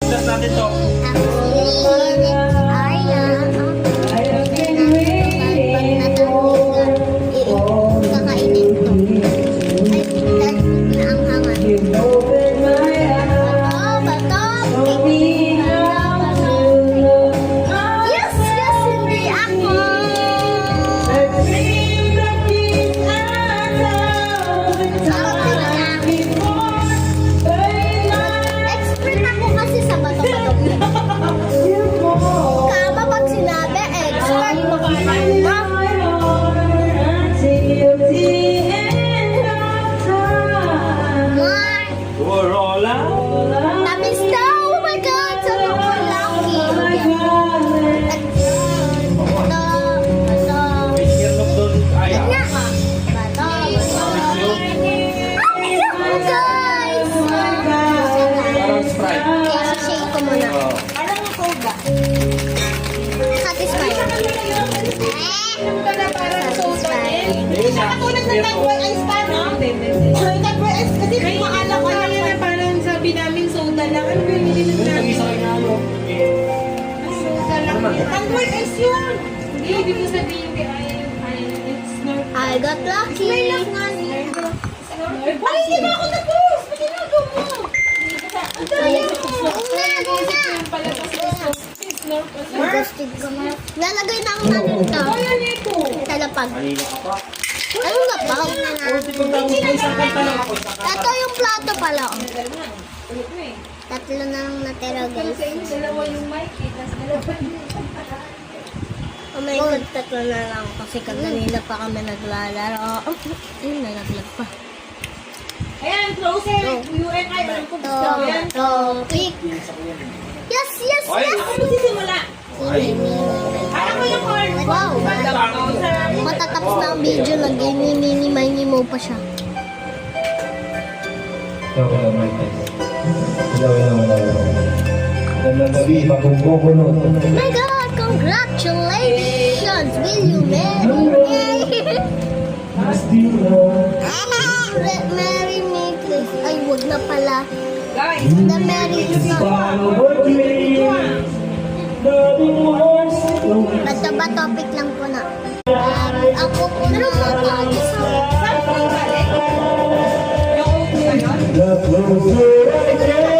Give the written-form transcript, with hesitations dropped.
Itas natin to. Kakainin to. Ay, tignan na ang hangan. Yes, yes, hindi ako. Expert ako kasi sa bato-bato. Kama pag sinabi, expert mo. Mark, Rola. tamis daw. Oh my God, sabi ko lucky. Bato. Iskirlok doon. Ay, Nga. Bato. Oh, guys. parang Sprite. I-shake ko muna. Oh. Parang ako ba? Satisfied. Parang soda eh. Ayun na. Katulad ng Tagway Ice pa, no? Tagway Ice, kasi may maalam ko Kaya na parang sabi namin soda lang. Ano ba yung nililig Yung namin? isa kayo na ano. Soda lang. Tagway Ice yun! Hindi, hindi mo sabihin yung it's not. I got lucky. May love nga niya. Ay, hindi ba ako tapos? Ba't ginagawa mo? Ang dali mo! Nagustig ko na. Lalagay na ang nanin to. Sa lapag. Kanina ka pa. Ano lapag? Ito yung plato pala. Oh. Tatlo na lang natira, guys. Dalawa yung mic, tapos dalawa Oh my God, tatlo na lang. Kasi kanina pa kami naglalaro. Ayun, nalaglag pa. Ayan, closer. UNI. Alam ko gusto mo yan. Topic. Yes, yes, Ay! yes. Ano sisimula? Parang ko yung horn. Wow. Matatapos na ang video, nag-mini-mini mo pa siya. Okay lang, Mike. Ilawin lang wala lang. Gandang gabi, magkukulo. Oh my God, congratulations! Will you marry me? Marry me, please. Ay, wag na pala. Guys, The marry is not. Bato ba topic lang po na? Ako po na matagi sa... saan po yung balik? Yung open na yun? The closer I get.